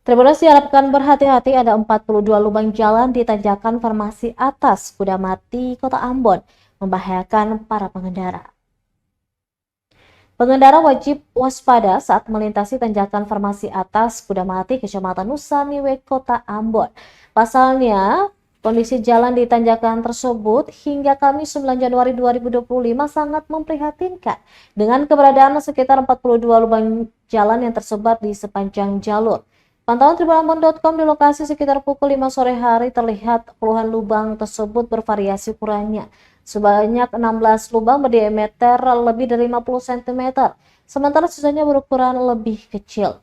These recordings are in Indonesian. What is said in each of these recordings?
Tribuners diharapkan berhati-hati, ada 42 lubang jalan di tanjakan Farmasi Atas, Kudamati, Kota Ambon, membahayakan para pengendara. Pengendara wajib waspada saat melintasi tanjakan Farmasi Atas, Kudamati, Kecamatan Nusa Niwe, Kota Ambon. Pasalnya, kondisi jalan di tanjakan tersebut hingga Kamis 9 Januari 2025 sangat memprihatinkan dengan keberadaan sekitar 42 lubang jalan yang tersebar di sepanjang jalur. Pantauan tribunambon.com di lokasi sekitar pukul 5 sore hari terlihat puluhan lubang tersebut bervariasi ukurannya. Sebanyak 16 lubang berdiameter lebih dari 50 cm, sementara sisanya berukuran lebih kecil.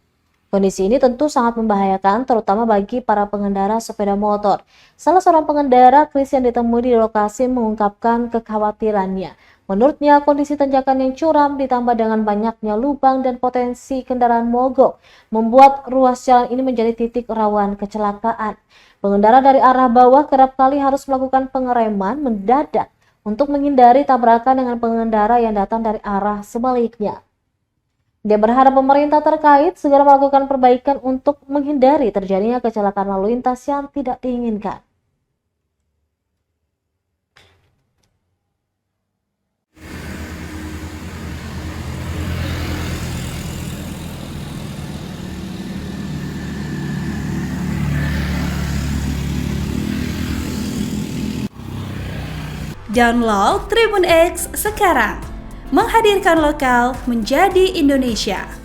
Kondisi ini tentu sangat membahayakan, terutama bagi para pengendara sepeda motor. Salah seorang pengendara, Chris, yang ditemui di lokasi mengungkapkan kekhawatirannya. Menurutnya, kondisi tanjakan yang curam ditambah dengan banyaknya lubang dan potensi kendaraan mogok membuat ruas jalan ini menjadi titik rawan kecelakaan. Pengendara dari arah bawah kerap kali harus melakukan pengereman mendadak untuk menghindari tabrakan dengan pengendara yang datang dari arah sebaliknya. Dia berharap pemerintah terkait segera melakukan perbaikan untuk menghindari terjadinya kecelakaan lalu lintas yang tidak diinginkan. Download Tribun X sekarang, menghadirkan lokal menjadi Indonesia.